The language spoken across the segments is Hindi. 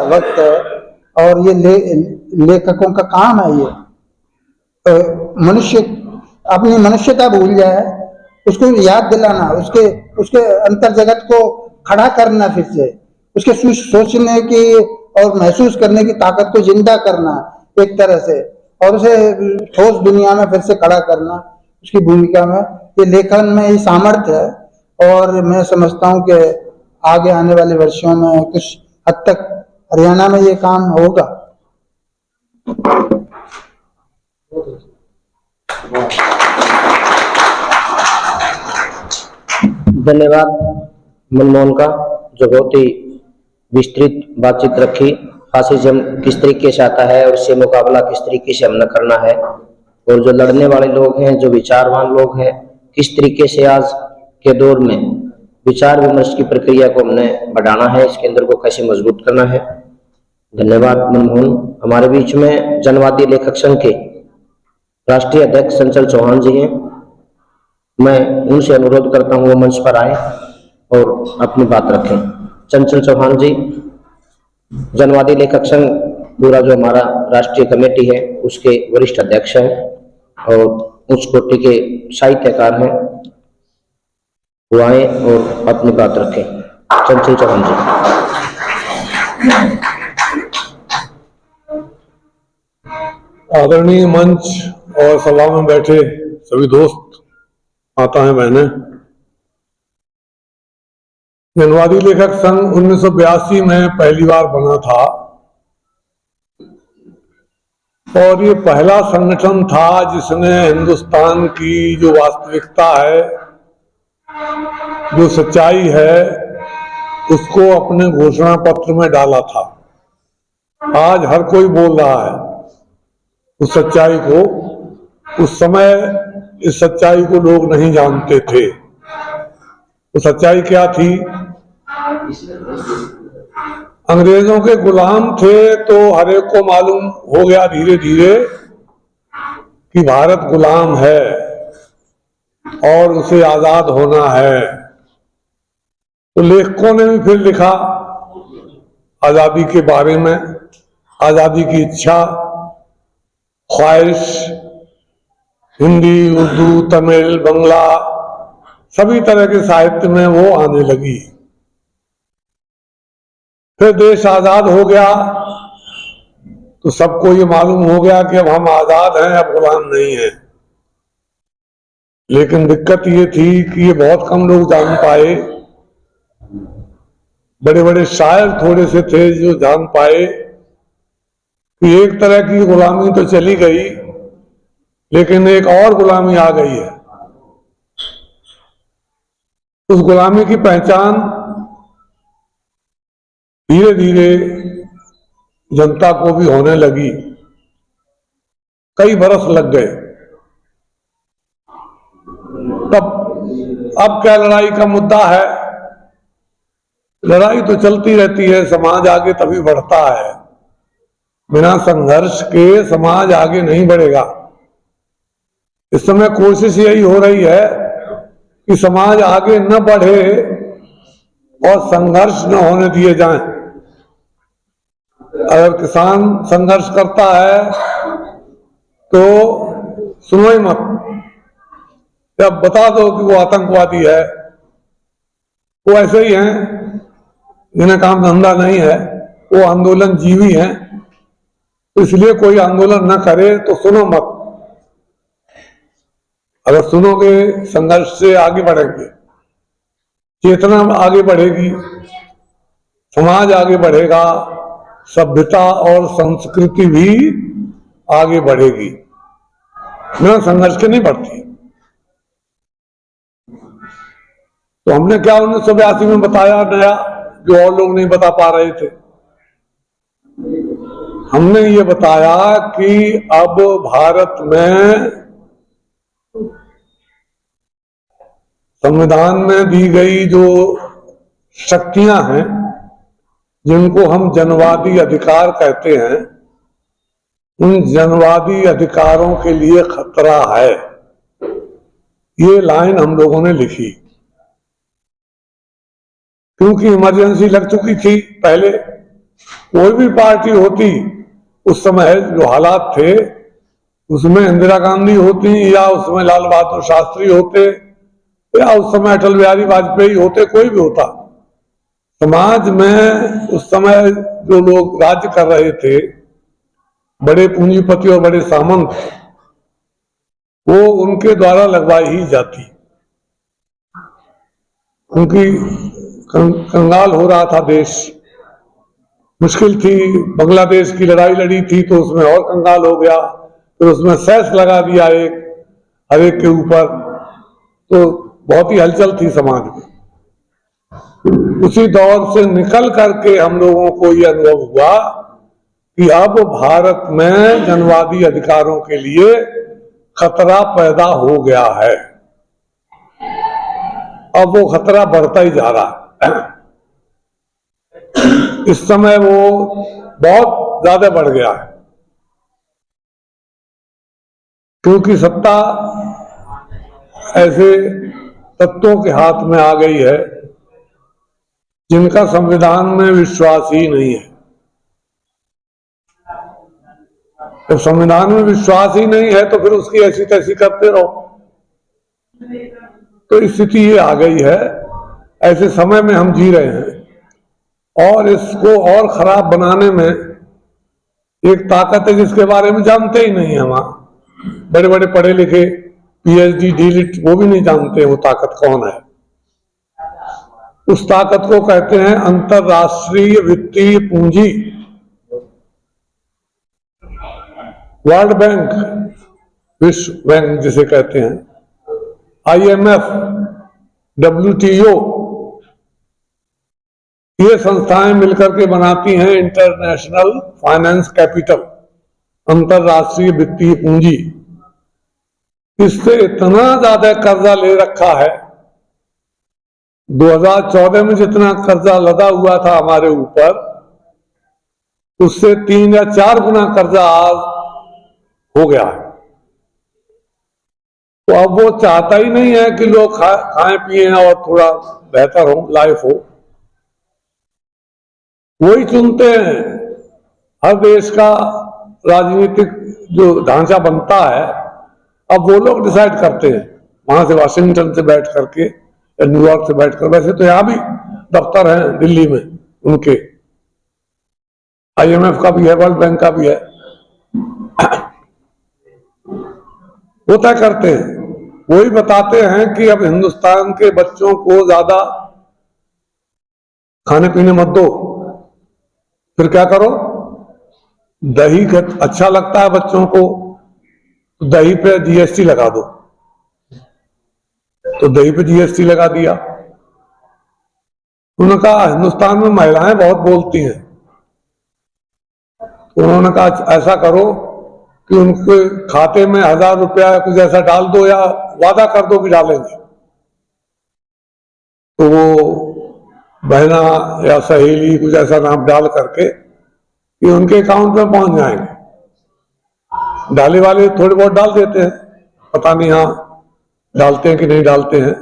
वक्त है और ये लेखकों का काम है। ये मनुष्य अपनी मनुष्यता भूल जाए, उसको याद दिलाना, उसके उसके अंतर जगत को खड़ा करना, फिर से उसके सोचने की और महसूस करने की ताकत को जिंदा करना एक तरह से, और उसे ठोस दुनिया में फिर से खड़ा करना, उसकी भूमिका में ये लेखन में ये सामर्थ्य है। और मैं समझता हूँ कि आगे आने वाले वर्षों में कुछ हद तक हरियाणा में ये काम होगा। धन्यवाद मनमोहन का, जो बहुत ही विस्तृत बातचीत रखी। फासिज्म किस तरीके से आता है और इससे मुकाबला किस तरीके से हमने करना है, और जो लड़ने वाले लोग हैं, जो विचारवान लोग हैं, किस तरीके से आज के दौर में विचार विमर्श की प्रक्रिया को हमने बढ़ाना है, इस केंद्र को कैसे मजबूत करना है। धन्यवाद मनमोहन। हमारे बीच में जनवादी लेखक संघ के राष्ट्रीय अध्यक्ष चंचल चौहान जी हैं। मैं उनसे अनुरोध करता हूँ वो मंच पर आए और अपनी बात रखें। चंचल चौहान जी जनवादी लेखक संघ पूरा जो हमारा राष्ट्रीय कमेटी है उसके वरिष्ठ अध्यक्ष हैं और उच्च कोटि के साहित्यकार हैं। वो आए और अपनी बात रखें। चंचल चौहान जी। आदरणीय मंच और सभा में बैठे सभी दोस्त, माता है, बहनें, जनवादी लेखक संघ 1982 में पहली बार बना था और ये पहला संगठन था जिसने हिंदुस्तान की जो वास्तविकता है, जो सच्चाई है, उसको अपने घोषणा पत्र में डाला था। आज हर कोई बोल रहा है उस सच्चाई को। उस समय इस सच्चाई को लोग नहीं जानते थे। तो सच्चाई क्या थी? अंग्रेजों के गुलाम थे तो हर एक को मालूम हो गया धीरे धीरे कि भारत गुलाम है और उसे आजाद होना है। तो लेखकों ने भी फिर लिखा आजादी के बारे में, आजादी की इच्छा, ख्वाहिश, हिंदी, उर्दू, तमिल, बंगला, सभी तरह के साहित्य में वो आने लगी। फिर देश आजाद हो गया तो सबको ये मालूम हो गया कि अब हम आजाद हैं, अब गुलाम नहीं हैं। लेकिन दिक्कत ये थी कि ये बहुत कम लोग जान पाए। बड़े बड़े शायर थोड़े से थे जो जान पाए कि एक तरह की गुलामी तो चली गई, लेकिन एक और गुलामी आ गई है। उस गुलामी की पहचान धीरे धीरे जनता को भी होने लगी। कई बरस लग गए। तब अब क्या लड़ाई का मुद्दा है? लड़ाई तो चलती रहती है, समाज आगे तभी बढ़ता है। बिना संघर्ष के समाज आगे नहीं बढ़ेगा। इस समय कोशिश यही हो रही है कि समाज आगे न बढ़े और संघर्ष न होने दिए जाएं। अगर किसान संघर्ष करता है तो सुनो ही मत, जब बता दो कि वो आतंकवादी है। वो ऐसे ही हैं जिन्हें काम धंधा नहीं है, वो आंदोलन जीवी हैं, तो इसलिए कोई आंदोलन न करे तो सुनो मत। अगर सुनोगे संघर्ष से आगे बढ़ेंगे, चेतना आगे बढ़ेगी, समाज आगे बढ़ेगा, सभ्यता और संस्कृति भी आगे बढ़ेगी। बिना संघर्ष के नहीं बढ़ती। तो हमने क्या 1982 में बताया नया, जो और लोग नहीं बता पा रहे थे? हमने ये बताया कि अब भारत में संविधान में दी गई जो शक्तियां हैं, जिनको हम जनवादी अधिकार कहते हैं, उन जनवादी अधिकारों के लिए खतरा है। ये लाइन हम लोगों ने लिखी। क्योंकि इमरजेंसी लग चुकी थी पहले। कोई भी पार्टी होती उस समय जो हालात थे उसमें इंदिरा गांधी होती या उसमें लाल बहादुर शास्त्री होते या उस समय अटल बिहारी वाजपेयी होते, कोई भी होता, समाज में उस समय जो लोग राज्य कर रहे थे, बड़े पूंजीपति और बड़े सामंत, वो उनके द्वारा लगवाई ही जाती, क्योंकि कंगाल हो रहा था देश, मुश्किल थी। बांग्लादेश की लड़ाई लड़ी थी तो उसमें और कंगाल हो गया, फिर उसमें सेस लगा दिया एक हर एक के ऊपर, तो बहुत ही हलचल थी समाज में। उसी दौर से निकल करके हम लोगों को यह अनुभव हुआ कि अब भारत में जनवादी अधिकारों के लिए खतरा पैदा हो गया है। अब वो खतरा बढ़ता ही जा रहा है। इस समय वो बहुत ज्यादा बढ़ गया है, क्योंकि सत्ता ऐसे तत्वों के हाथ में आ गई है जिनका संविधान में विश्वास ही नहीं है। जब संविधान में विश्वास ही नहीं है तो फिर उसकी ऐसी तैसी करते रहो। तो स्थिति ये आ गई है, ऐसे समय में हम जी रहे हैं, और इसको और खराब बनाने में एक ताकत है जिसके बारे में जानते ही नहीं हम। बड़े बड़े पढ़े लिखे पीएचडी डीलिट वो भी नहीं जानते वो ताकत कौन है। उस ताकत को कहते हैं अंतरराष्ट्रीय वित्तीय पूंजी। वर्ल्ड बैंक, विश्व बैंक जिसे कहते हैं, IMF, WTO, ये संस्थाएं मिलकर के बनाती हैं इंटरनेशनल फाइनेंस कैपिटल, अंतरराष्ट्रीय वित्तीय पूंजी। इससे इतना ज्यादा कर्जा ले रखा है, 2014 में जितना कर्जा लदा हुआ था हमारे ऊपर, उससे 3 या 4 गुना कर्जा आज हो गया है। तो अब वो चाहता ही नहीं है कि लोग खाएं पिए और थोड़ा बेहतर हो, लाइफ हो। वही चुनते हैं। हर देश का राजनीतिक जो ढांचा बनता है, अब वो लोग डिसाइड करते हैं, वहां से वाशिंगटन से बैठ करके या न्यूयॉर्क से बैठकर। वैसे तो यहां भी दफ्तर हैं दिल्ली में उनके, IMF का भी है, वर्ल्ड बैंक का भी है। वो तय करते हैं, वही बताते हैं कि अब हिंदुस्तान के बच्चों को ज्यादा खाने पीने मत दो, फिर क्या करो, दही अच्छा लगता है बच्चों को, तो दही पे GST लगा दो। तो दही पे GST लगा दिया। उन्होंने कहा हिंदुस्तान में महिलाएं बहुत बोलती हैं, तो उन्होंने कहा ऐसा करो कि उनके खाते में 1000 रुपया कुछ ऐसा डाल दो, या वादा कर दो कि डालेंगे। तो वो बहना या सहेली कुछ ऐसा नाम डाल करके कि उनके अकाउंट में पहुंच जाएंगे। डाले वाले थोड़े बहुत डाल देते हैं, पता नहीं हाँ डालते हैं कि नहीं डालते हैं।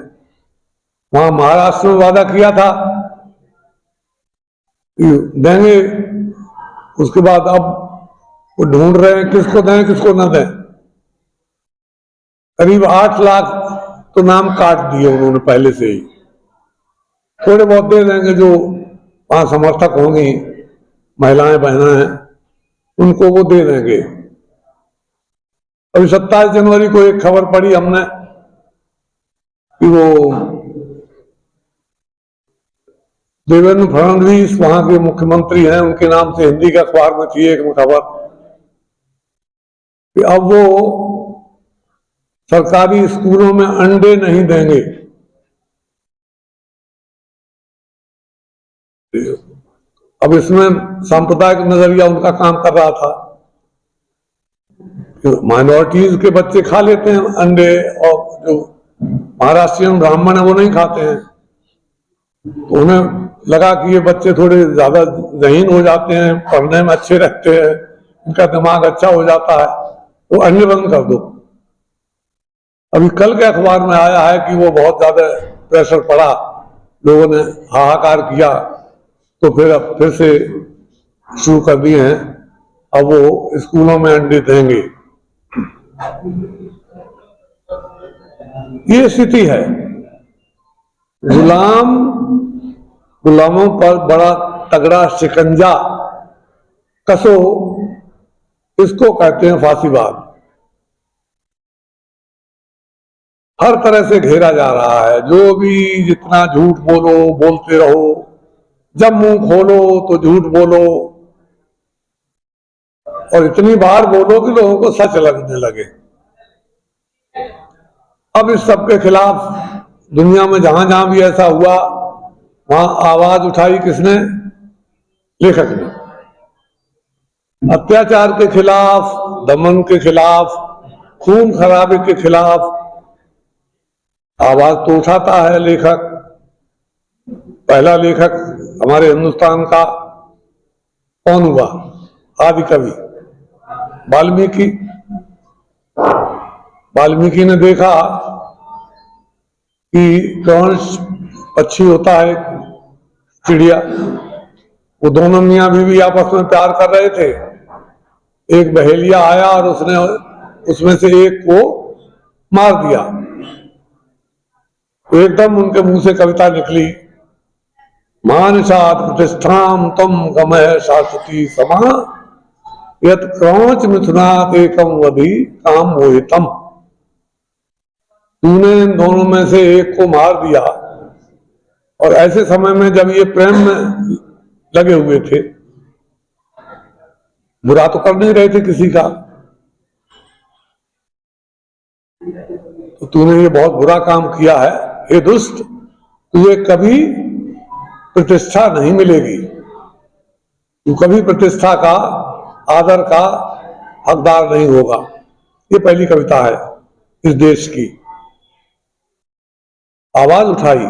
वहां महाराष्ट्र में वादा किया था कि देंगे, उसके बाद अब वो ढूंढ रहे हैं किसको दें किसको न दें। करीब 8 लाख तो नाम काट दिए उन्होंने पहले से ही। थोड़े बहुत दे देंगे जो वहां समर्थक होंगी, महिलाएं बहनें हैं, उनको वो दे देंगे। अभी 27 जनवरी को एक खबर पढ़ी हमने कि वो देवेंद्र फडणवीस वहां के मुख्यमंत्री हैं, उनके नाम से हिंदी के अखबार में थी एक खबर कि अब वो सरकारी स्कूलों में अंडे नहीं देंगे। अब इसमें सांप्रदायिक नजरिया उनका काम कर रहा था। माइनॉरिटीज के बच्चे खा लेते हैं अंडे, और जो महाराष्ट्रियन ब्राह्मण है वो नहीं खाते हैं। तो उन्हें लगा कि ये बच्चे थोड़े ज्यादा ज़हीन हो जाते हैं, पढ़ने में अच्छे रहते हैं, इनका दिमाग अच्छा हो जाता है, तो अंडे बंद कर दो। अभी कल के अखबार में आया है कि वो बहुत ज्यादा प्रेशर पड़ा लोगों ने हाहाकार किया, तो फिर अब फिर से शुरू कर दिए हैं। अब वो स्कूलों में अंडे देंगे। ये स्थिति है। गुलामों पर बड़ा तगड़ा शिकंजा कसो, इसको कहते हैं फांसीवाद। हर तरह से घेरा जा रहा है। जो भी जितना झूठ बोलो, बोलते रहो, जब मुंह खोलो तो झूठ बोलो, और इतनी बार बोलो कि लोगों को सच लगने लगे। अब इस सब के खिलाफ दुनिया में जहां जहां भी ऐसा हुआ, वहां आवाज उठाई किसने? लेखक ने। अत्याचार के खिलाफ, दमन के खिलाफ, खून खराबे के खिलाफ आवाज तो उठाता है लेखक। पहला लेखक हमारे हिंदुस्तान का कौन हुआ? आदि कवि वाल्मीकि। वाल्मीकि ने देखा कि कौन पक्षी होता है, चिड़िया। वो दोनों मियां बीवी आपस में प्यार कर रहे थे। एक बहेलिया आया और उसने उसमें से एक को मार दिया। तो एकदम उनके मुंह से कविता निकली, मानसात प्रतिष्ठाम तम गमय शाश्वती समा यत क्रौच मिथुनात एकम वधि काम मोहितम। तूने इन दोनों में से एक को मार दिया, और ऐसे समय में जब ये प्रेम में लगे हुए थे, बुरा तो कर नहीं रहे थे किसी का, तो तूने ये बहुत बुरा काम किया है। हे दुष्ट, तुझे कभी प्रतिष्ठा नहीं मिलेगी। तू कभी प्रतिष्ठा का, आदर का हकदार नहीं होगा। ये पहली कविता है इस देश की। आवाज उठाई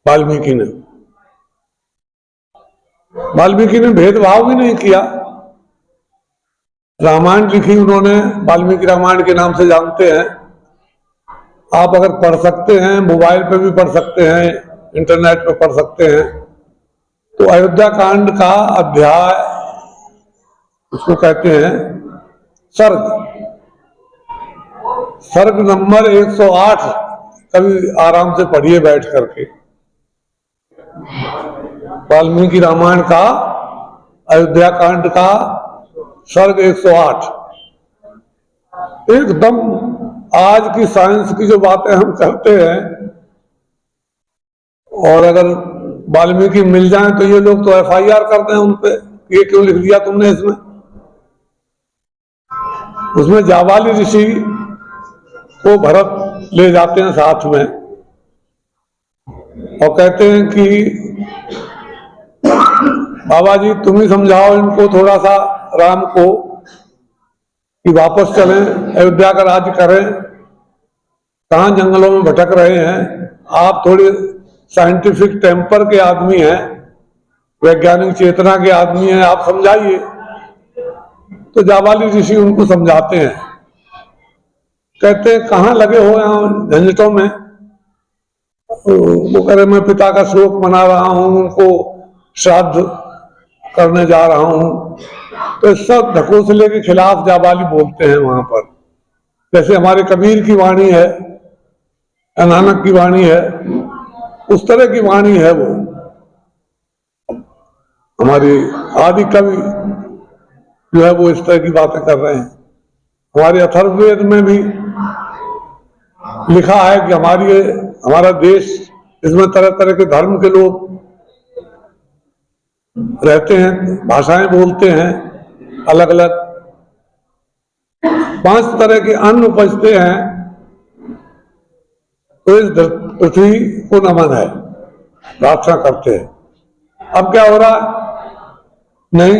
वाल्मीकि ने। वाल्मीकि ने भेदभाव भी नहीं किया। रामायण लिखी उन्होंने, वाल्मीकि रामायण के नाम से जानते हैं। आप अगर पढ़ सकते हैं, मोबाइल पे भी पढ़ सकते हैं, इंटरनेट पे पढ़ सकते हैं, तो अयोध्या कांड का अध्याय, उसको कहते हैं सर्ग नंबर 108 कभी आराम से पढ़िए बैठ करके। वाल्मीकि रामायण का अयोध्या कांड का सर्ग 108 एकदम आज की साइंस की जो बातें हम करते हैं, और अगर वाल्मीकि मिल जाएं तो ये लोग तो FIR करते हैं उन पे, ये क्यों लिख दिया तुमने इसमें। उसमें जाबाली ऋषि को भरत ले जाते हैं साथ में, और कहते हैं कि बाबा जी तुम ही समझाओ इनको थोड़ा सा, राम को, कि वापस चलें, अयोध्या का राज्य करें। कहां जंगलों में भटक रहे हैं। आप थोड़े साइंटिफिक टेम्पर के आदमी हैं, वैज्ञानिक चेतना के आदमी हैं, आप समझाइए। तो जाबाली ऋषि उनको समझाते हैं। कहते हैं कहां लगे हो यहाँ झंझटों में। वो कह रहे मैं पिता का शोक मना रहा हूं, उनको श्राद्ध करने जा रहा हूं। तो सब ढकोसले के खिलाफ जाबाली बोलते हैं वहां पर। जैसे हमारे कबीर की वाणी है, नानक की वाणी है, उस तरह की वाणी है वो। हमारे आदि कवि जो है वो इस तरह की बातें कर रहे हैं। हमारे अथर्ववेद में भी लिखा है कि हमारा देश, इसमें तरह तरह के धर्म के लोग रहते हैं, भाषाएं बोलते हैं अलग अलग। 5 तरह के अन्न उपजते हैं। तो इस पृथ्वी को नमन है, प्रार्थना करते हैं। अब क्या हो रहा है? नहीं,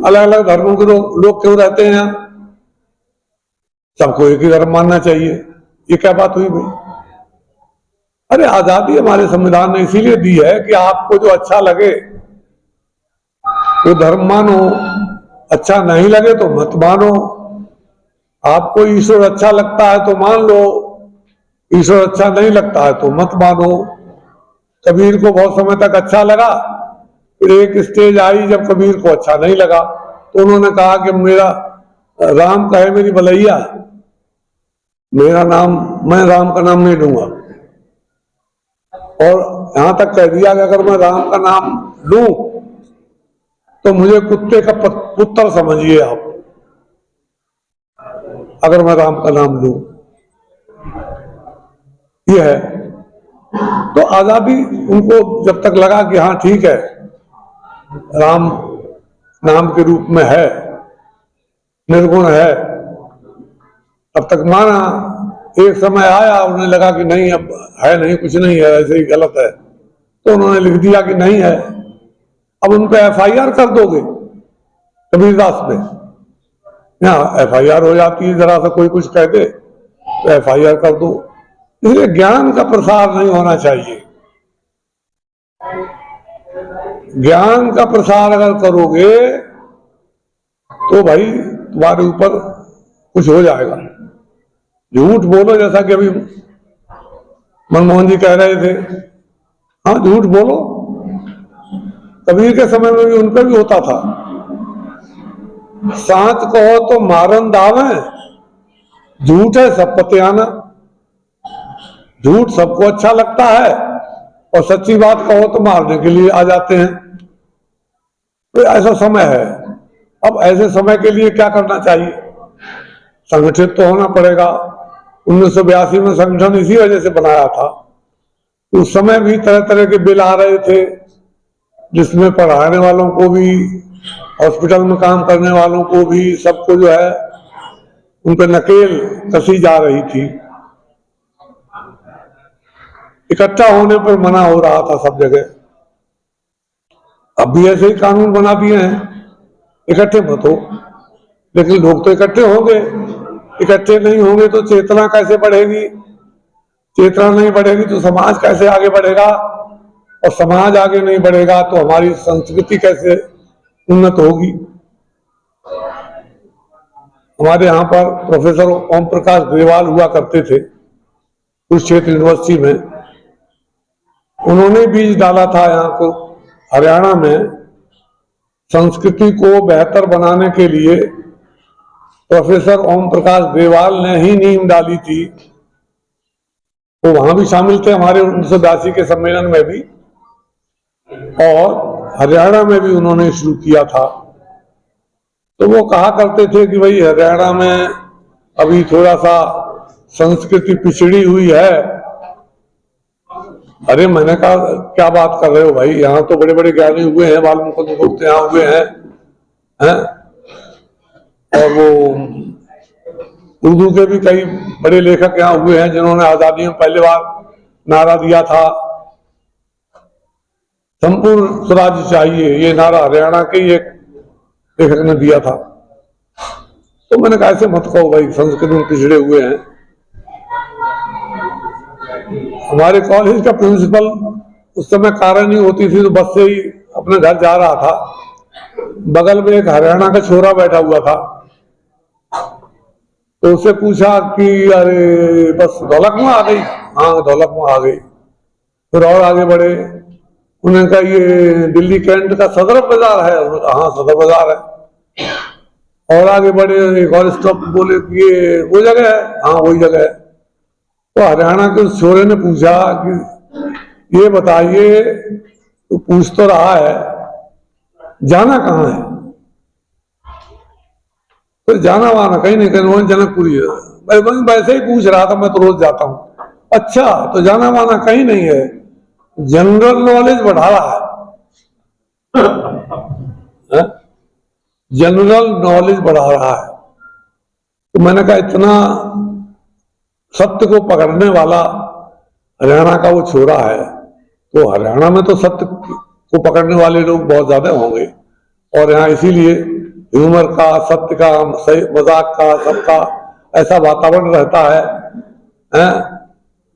अलग अलग धर्मों के लोग क्यों रहते हैं यहाँ? सबको एक ही धर्म मानना चाहिए। ये क्या बात हुई भाई? अरे आजादी हमारे संविधान ने इसीलिए दी है कि आपको जो अच्छा लगे वो धर्म मानो, अच्छा नहीं लगे तो मत मानो। आपको ईश्वर अच्छा लगता है तो मान लो, ईश्वर अच्छा नहीं लगता है तो मत मानो। कबीर को बहुत समय तक अच्छा लगा। फिर एक स्टेज आई जब कबीर को अच्छा नहीं लगा, तो उन्होंने कहा कि मेरा राम कहे मेरी भलैया, मेरा नाम, मैं राम का नाम नहीं लूंगा। और यहां तक कह दिया कि अगर मैं राम का नाम लूं तो मुझे कुत्ते का पुत्र समझिए आप, अगर मैं राम का नाम लूं। ये है। तो आजादी उनको जब तक लगा कि हाँ ठीक है, राम नाम के रूप में है, निर्गुण है, तब तक माना। एक समय आया उन्हें लगा कि नहीं, अब है नहीं, कुछ नहीं है, ऐसे ही गलत है, तो उन्होंने लिख दिया कि नहीं है। अब उन पे FIR कर दोगे कबीरदास पे, यहाँ FIR हो जाती है, जरा सा कोई कुछ कह दे तो FIR कर दो। इसलिए ज्ञान का प्रसार नहीं होना चाहिए। ज्ञान का प्रसार अगर करोगे तो भाई तुम्हारे ऊपर कुछ हो जाएगा। झूठ बोलो, जैसा कि अभी मनमोहन जी कह रहे थे, हाँ झूठ बोलो। कबीर के समय में भी उनका भी होता था, सांच कहो तो मारन दावे, झूठ है सब पते आना। झूठ सबको अच्छा लगता है और सच्ची बात कहो तो मारने के लिए आ जाते हैं। तो ऐसा समय है। अब ऐसे समय के लिए क्या करना चाहिए? संगठित तो होना पड़ेगा। 1982 में संगठन इसी वजह से बनाया था। उस समय भी तरह तरह के बिल आ रहे थे, जिसमें पढ़ाने वालों को भी, हॉस्पिटल में काम करने वालों को भी, सबको जो है उन पर नकेल कसी जा रही थी। इकट्ठा होने पर मना हो रहा था सब जगह। अब भी ऐसे ही कानून बना दिए हैं, इकट्ठे मत हो, लेकिन लोग तो इकट्ठे होंगे। इकट्ठे नहीं होंगे तो चेतना कैसे बढ़ेगी? चेतना नहीं बढ़ेगी तो समाज कैसे आगे बढ़ेगा? और समाज आगे नहीं बढ़ेगा तो हमारी संस्कृति कैसे उन्नत होगी? हमारे यहाँ पर प्रोफेसर ओम प्रकाश ग्रेवाल हुआ करते थे कुरुक्षेत्र यूनिवर्सिटी में। उन्होंने बीज डाला था यहाँ को हरियाणा में, संस्कृति को बेहतर बनाने के लिए प्रोफेसर ओम प्रकाश ग्रेवाल ने ही नींव डाली थी। वो वहां भी शामिल थे हमारे 1982 के सम्मेलन में भी, और हरियाणा में भी उन्होंने शुरू किया था। तो वो कहा करते थे कि भाई हरियाणा में अभी थोड़ा सा संस्कृति पिछड़ी हुई है। अरे मैंने कहा क्या बात कर रहे हो भाई, यहाँ तो बड़े बड़े ज्ञानी हुए हैं, वाल्मीकि गुप्त यहाँ हुए हैं, और वो उर्दू के भी कई बड़े लेखक यहाँ हुए हैं जिन्होंने आजादी में पहली बार नारा दिया था, संपूर्ण स्वराज्य चाहिए। ये नारा हरियाणा के ही एक लेखक ने दिया था। तो मैंने कहा ऐसे मत कहो भाई, संस्कृत में पिछड़े हुए हैं। हमारे कॉलेज का प्रिंसिपल उस समय कारण नहीं होती थी, तो बस से ही अपने घर जा रहा था, बगल में एक हरियाणा का छोरा बैठा हुआ था। तो उससे पूछा कि अरे बस ढोलक में आ गई? हाँ ढोलक में आ गई। फिर और आगे बढ़े, उन्होंने कहा ये दिल्ली कैंट का सदर बाजार है? उन्होंने कहा हाँ सदर बाजार है। और आगे बढ़े, एक और स्टॉप बोले कि ये वो जगह है? हाँ वही जगह है। तो हरियाणा के उस छोरे ने पूछा कि ये बताइए, तो पूछ तो रहा है जाना कहाँ है? तो जाना वाना कहीं नहीं, कहीं जनकपुरी है। मैं वैसे ही पूछ रहा था, मैं तो रोज जाता हूँ। अच्छा, तो जाना वाना कहीं नहीं है, जनरल नॉलेज बढ़ा रहा है, जनरल नॉलेज बढ़ा रहा है। तो मैंने कहा इतना सत्य को पकड़ने वाला हरियाणा का वो छोरा है, तो हरियाणा में तो सत्य को पकड़ने वाले लोग बहुत ज्यादा होंगे। और यहाँ इसीलिए ह्यूमर का, सत्य का, मजाक का, सबका ऐसा वातावरण रहता है,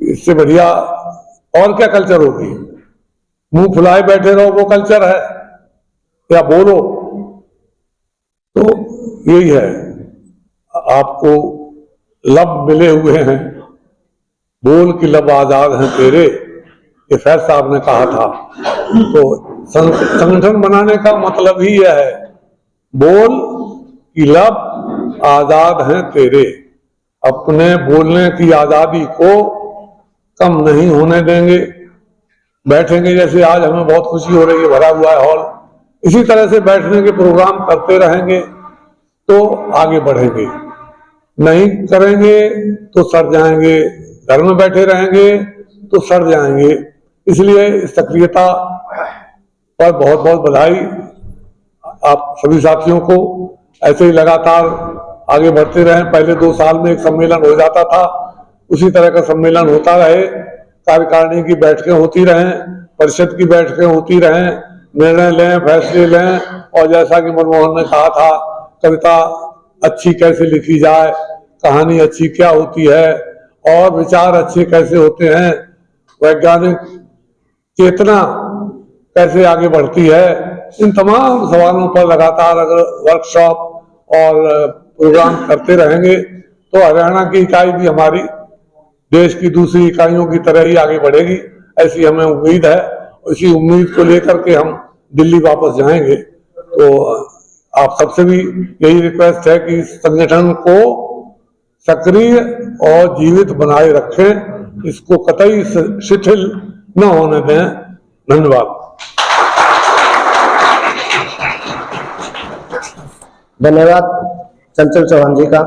इससे बढ़िया और क्या कल्चर होगी? मुंह फुलाए बैठे रहो वो कल्चर है, या बोलो? तो यही है, आपको लब मिले हुए हैं, बोल की लब आजाद हैं तेरे, ये फैज साहब ने कहा था। तो संगठन बनाने का मतलब ही यह है, बोल कि लब आजाद हैं तेरे, अपने बोलने की आजादी को कम नहीं होने देंगे। बैठेंगे, जैसे आज हमें बहुत खुशी हो रही है, भरा हुआ है हॉल, इसी तरह से बैठने के प्रोग्राम करते रहेंगे तो आगे बढ़ेंगे। नहीं करेंगे तो सड़ जाएंगे, घर में बैठे रहेंगे तो सड़ जाएंगे। इसलिए इस सक्रियता पर बहुत बहुत बधाई आप सभी साथियों को। ऐसे ही लगातार आगे बढ़ते रहें। पहले 2 साल में एक सम्मेलन हो जाता था, उसी तरह का सम्मेलन होता रहे, कार्यकारिणी की बैठकें होती रहें, परिषद की बैठकें होती रहें, निर्णय लें, फैसले लें। और जैसा कि मनमोहन ने कहा था, कविता अच्छी कैसे लिखी जाए, कहानी अच्छी क्या होती है और विचार अच्छे कैसे होते हैं, वैज्ञानिक चेतना कैसे आगे बढ़ती है, इन तमाम सवालों पर लगातार अगर वर्कशॉप और प्रोग्राम करते रहेंगे तो हरियाणा की इकाई भी हमारी देश की दूसरी इकाइयों की तरह ही आगे बढ़ेगी, ऐसी हमें उम्मीद है। इसी उम्मीद को लेकर के हम दिल्ली वापस जाएंगे। तो आप सबसे भी यही रिक्वेस्ट है कि इस संगठन को सक्रिय और जीवित बनाए रखें, इसको कतई शिथिल न होने दें। धन्यवाद। धन्यवाद चंचल चौहान जी का।